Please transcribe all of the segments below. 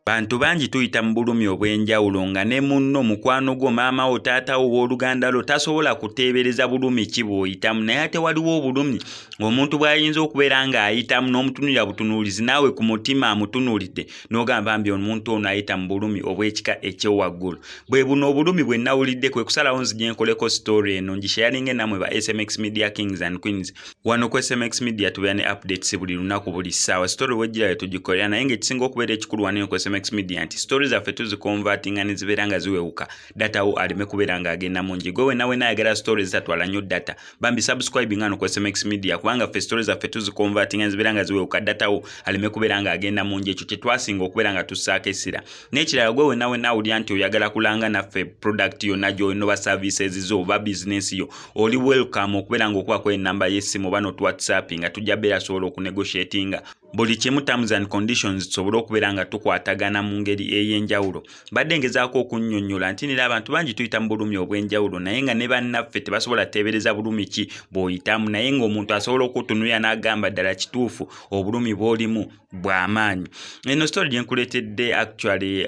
Bantu bangi tuyita mu bulumi obw'enjawulo nga ne munno mukwano gwo maama wo taata wo w'oluganda lwo tasobola kuteebereza bulumi ki bw'oyitamu naye ate waliwo obulumi omuntu bw'ayinza okubeera ng'ayitamu n'omutunuulira butunuulizi naawe ku mutima amutunuulidde n'ogamba mbi omuntu ono ayita mu bulumi obw'ekika ekyowaggulu. Bwe buno obulumi bwe nnawulidde kwe kusalawo nzije nkoleko story eno ngisharinge nammwe ba SMX Media Kings and Queens. Wano ku SMX Media tubeera ne updates buli lunaku buli ssaawa. Story wejjirayo tugikolera naye ng'ekisinga okubeera ekikulu wano ku SMX Media nti stories zaffe tuzikonvertinga ne zibeera nga ziwewuka data wo aleme kubeera ng'agenda mungi. Gwe weena ayagala stories zatwala nnyo data bambi subscribing hano ku SMX Media kubanga ffe stories zaffe tuzikonvertinga ne zibeera nga ziwewuka data wo aleme kubeera ng'agenda mungi. Ekyo kye twasinga okubeera nga tussaako essira. N'ekirala gwe weena awulira nti oyagala kulanga naffe product yonna gy'olina oba services zo oba business yo oli welcome okubeera ng'okubako ennamba y'essimu oba not WhatsApp nga tujja beera sobola okunegotiatinga buli kimu terms and conditions tusobole okubeera nga tukwatagana mu ngeri ey'enjawulo. Badde ngezaako okunnyonnyola nti nera abantu bangi tuyita mu bulumi obw'enjawulo naye nga ne bannaffe tebasobola teebereza bulumi ki bw'oyitamu naye ng'omuntu asobola okutunuulira n'agamba ddala kituufu obulumi bw'olimu bw'amaanyi. Eno story gye nkuleetedde actually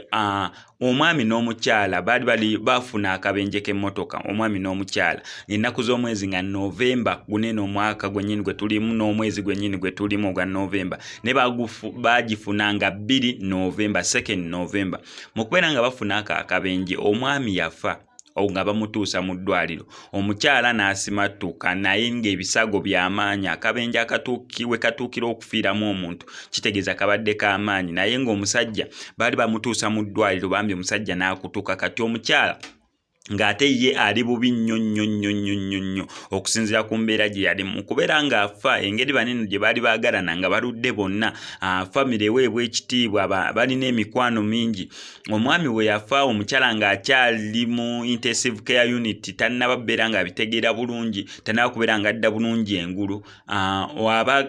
omwami n'omukyala baali bafuna akabenje k'emmotoka omwami n'omukyala ennaku z'omwezi nga November guneeno omwaka gwennyini gwe tulimu n'omwezi gwennyini gwe tulimu ogwa November ne bagifuna nga 2 November 2nd November mu kubeera nga bafuna akabenje omwami yafa nga bamutuusa mu ddwaliro omukyala n'asimatuka naye ng'ebisago by'amaanyi akabenje we katuukira okufiiramu omuntu kitegeeza kabadde k'amaanyi naye ng'omusajja baali bamutuusa mu ddwaliro bambi omusajja n'akutuka kati omukyala ng'ate ye ali bubi nnyo okusinziira ku mbeera gye yali mu kubeera ng'afa engeri banene gye baali baagalana nga baludde bonna famire eweebwa ekitiibwa balina emikwano mingi. Omwami we yafa omukyala ng'akyali mu intensive care unit tannaba kubeera ng'abitegeera bulungi tannaba kubeera ng'adda bulungi engulu.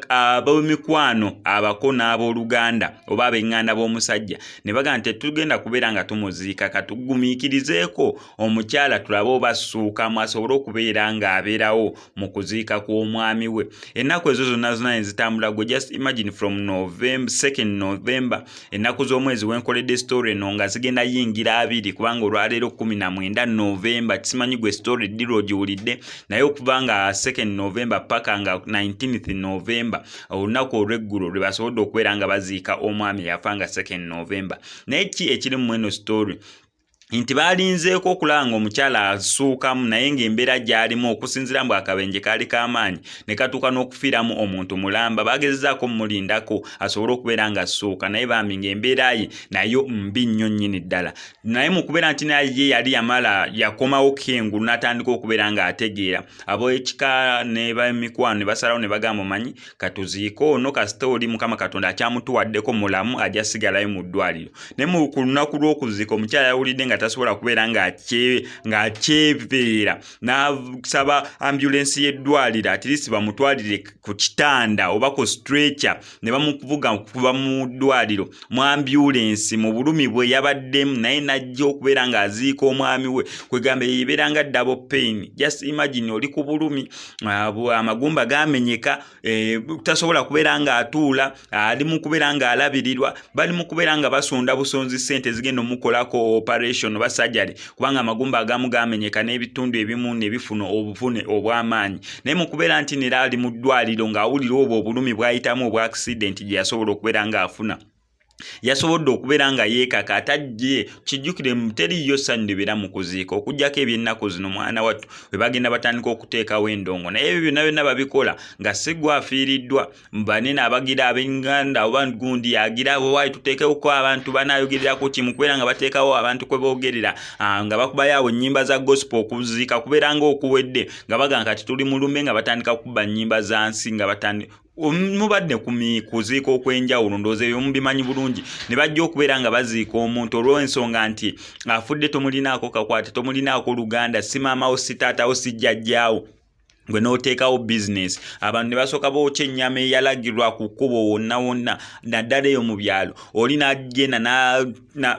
Ab'emikwano abako n'abooluganda oba ab'eŋŋanda b'omusajja ne bagamba nti tugenda kubeera nga tumuziika katugumiikirizeeko omukyala tulabe oba assuukamu asobole okubeera ng'abeerawo mu kuziika kw'omwami we. Ennaku ezo zonna ezitambula gwe just imagine from November 2nd November ennaku z'omwezi wenkoledde story eno nga zigenda yingira 2 kubanga olwaleero 19 November kisimanyi gwe story ddiro ogiwulidde naye okuva nga 2nd November paka nga 19th November olunaku olw'eggulo lwe basobodde okubeera nga baziika omwami yafa nga 2nd November. Naye ki ekiri mu eno story nti baalinzeeko okulaba ng'omukyala asuukamu naye ng'embeera gy'alimu okusinziira mbu akabenje kaali k'amaanyi ne katuuka n'okufiiramu omuntu mulamba bagezezaako mumulindako asobole okubeera ng'assuuka naye bambi ng'embeera ye nayo mbi nnyo nnyini ddala. Naye mu kubeera nti naye yali yamala yakomawo kengulu n'atandika okubeera ng'ategeera ab'ekika ne b'emikwano ne basalawo ne bagamba omanyi katuziike ono kasita oli Mukama Katonda akyamutuwaddeko mulamu ajja sigalayo mu ddwaliro. Naye ku lunaku lw'okuziika omukyala yawulidde nga tasobola kubeera ng'akyebeera n'asaba ambulance y'eddwaliro at least bamutwalire ku kitanda oba ku stretcher ne bamuvuga kuva mu ddwaliro mu ambulance mu bulumi bwe yabaddemu naye najja okubeera ng'aziika omwami we kwegamba yeebeera nga double pain. Just imagine oli ku bulumi amagumba gamenyeka tasobola kubeera ng'atuula ali mu kubeera ng'alabirirwa bali mu kubeera nga basonda busonzi ssente zigenda omukolako operation oba surgery kubanga amagumba agamu gamenyeka n'ebitundu ebimu ne bifuna obuvune obw'amaanyi. Naye mu kubeera nti nera ali mu ddwaliro ng'awulira obwo obulumi bw'ayitamu obwa accident gye yasobola okubeera ng'afuna yasobodde okubeera nga yeekaka atajje kijjukire teriyo ssanyu libeera mu kuziika okuggyako eby'ennaku zino mwana wattu we bagenda batandika okuteekawo endongo naye ebyo byonna babikola nga si gwe afiiriddwa banene abagira ab'enganda oba gundi yagira waayi tuteekewoko abantu banaayogererako kimu kubeera nga bateekawo abantu kwe boogerera nga bakubayo awo ennyimba za gospel okuziika kubeera ng'okuwedde nga bagamba kati tuli mu lumbe nga batandika kukuba nnyimba za nsi nga batandika mubadde kuziika okw'enjawulo ndowooza ebyo mubimanyi bulungi ne bajja okubeera nga baziika omuntu olw'ensonga nti afudde tomulinaako kakwate tomulinaako luganda si maamawo si taatawo si jjajjaawo gwe n'oteekawo business abantu ne basooka bookya ennyama eyalagirwa ku kkubo wonna naddala eyo mu byalo oli n'agenda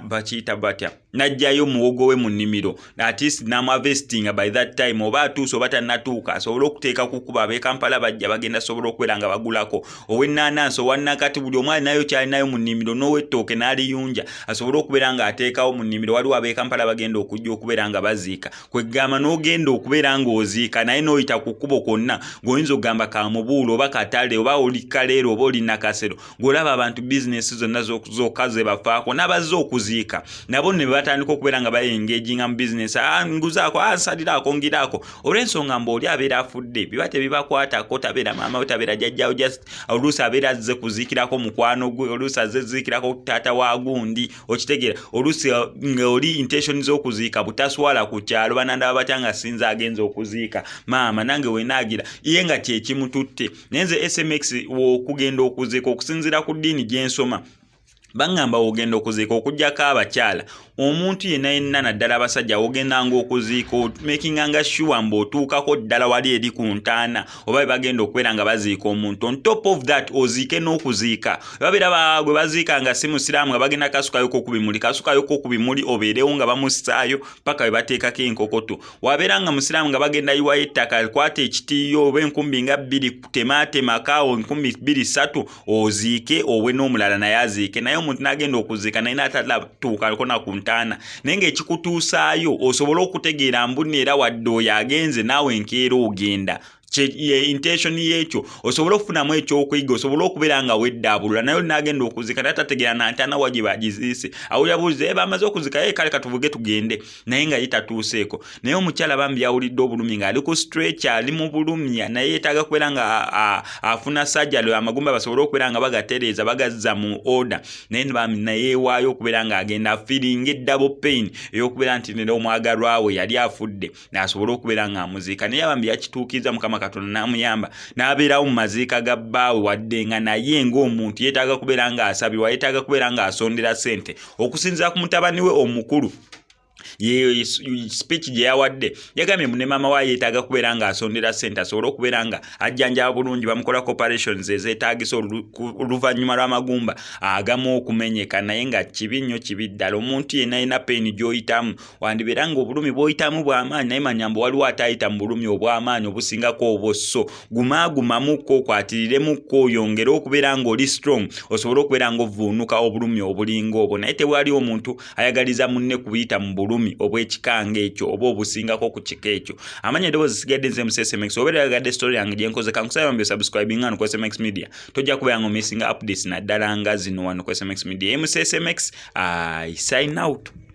bakiyita batya najjayo muwogo we mu nnimiro at least namuharvestinga by that time oba atuuse oba tannatuuka asobole okuteeka ku kuba ab'e Kampala bajja bagenda asobola okubeera nga bagulako ow'ennaanansi owannakati buli omu alinayo kyalinayo mu nnimiro n'ow'ettooke n'aliyunja asobole okubeera nga ateekawo mu nnimiro waliwo ab'e Kampala bagenda okujja okubeera nga baziika kwegamba n'ogenda okubeera ng'oziika naye n'oyita ku kkubo kwonna ng'oyinza okugamba kamubuulo oba katale oba oli kaleero oba oli nakasero ng'olaba abantu bizinesi zonna zokka ze bafaako n'abazze okuziika nabo ne batandika okubeera nga bayengeginga mu bizinesi nguzaako nsaliraako ngiraako olw'ensonga mbu oli abeera afudde biba tebibakwatako tabeera maama we tabeera jjajjawo just oluusi abeera azze kuziikirako mukwano gwe oluusi azze ziikirako taata wa gundi okitegeera oluusi ng'oli intention z'okuziika butaswala ku kyalo banandaba batya nga sinza agenza okuziika maama nange wenaagira ye nga kyekimututte naye nze SMX okugenda okuziika okusinziira ku ddiini gye nsoma bangamba ogenda okuziika okujjako abakyala omuntu yenna naddala abasajja ogendanga okuziika makinganga sure mbu otuukako ddala wali eri ku ntaana oba bagenda okubeera nga baziika omuntu on top of that oziike n'okuziika babeera gwe baziika nga si musiraamu nga bagenda kasukayoko ku bimuli obeerewo nga bamusaayo paka we bateekako enkokoto wabeera nga musiraamu nga bagenda yiwayo ettaka kwata ekitiiyo oba enkumbi nga 2 temaatemakawo enkumbi 2-3 oziike owe n'omulala naye aziike naye omuntu n'agenda okuziika naye n'atatuukako na ku ntaana naye ng'ekikutuusaayo osobola okutegeera mbunni era wadde oyo agenze naawe enkeera ogenda intention yekyo osobola okufunamu ekyokuyiga osobola okubeera nga weddaabulula naye olinaagenda okuziika naye tategeera na ntaana wagye bagiziise awulira buulize bamaze okuziika kale katuvuge tugende naye nga ye tatuuseeko naye omukyala bambi yawulidde obulumi ng'ali ku stretch ali mu bulumi naye yeetaaga kubeera nga afuna sajjalo amagumba basobole okubeera nga bagatereeza bagazza mu order naye yeewaayo okubeera ng'agenda feeling double pain ey'okubeera nti nera omwagalwa we yali afudde n'asobola okubeera ng'amuziika naye bambi yakituukiriza Mukama Katonda n'amuyamba n'abeerawo mu maziika ga bbaawe wadde nga naye ng'omuntu yeetaaga kubeera ng'asabirwa yeetaaga kubeera ng'asondera ssente okusinziira ku mutabani we omukulu ye speech gye yawadde yagambye ne maama wa yeetaaga kubeera ng'asondera ssente asobole okubeera nga ajjanjaba bulungi bamukola operations ezeetaagisa oluvannyuma lw'amagumba agamu okumenyeka naye nga kibi nnyo kibi ddala omuntu yenna alina peeni gy'oyitamu wandibeera ng'obulumi bw'oyitamu bw'amaanyi naye manya mbu waliwo atayita mu bulumi obw'amaanyi obusingako obosso gumaagumamukko okwatiriremukko oyongere okubeera ng'oli strong osobole okubeera ng'ovuunuka obulumi obulinga obwo naye tewali omuntu ayagaliza munne kubiyita mu bulumi obw'ekikanga ekyo oba obusingako ku kika ekyo amanya eddoboozi sigadde nze mu SMX obeera yagadde story yange gye nkoze kankusaba mbe subscribing hano ku SMX Media tojja kubeera nga omissinga updates naddala nga zino wano ku SMX Media. SMX, I sign out.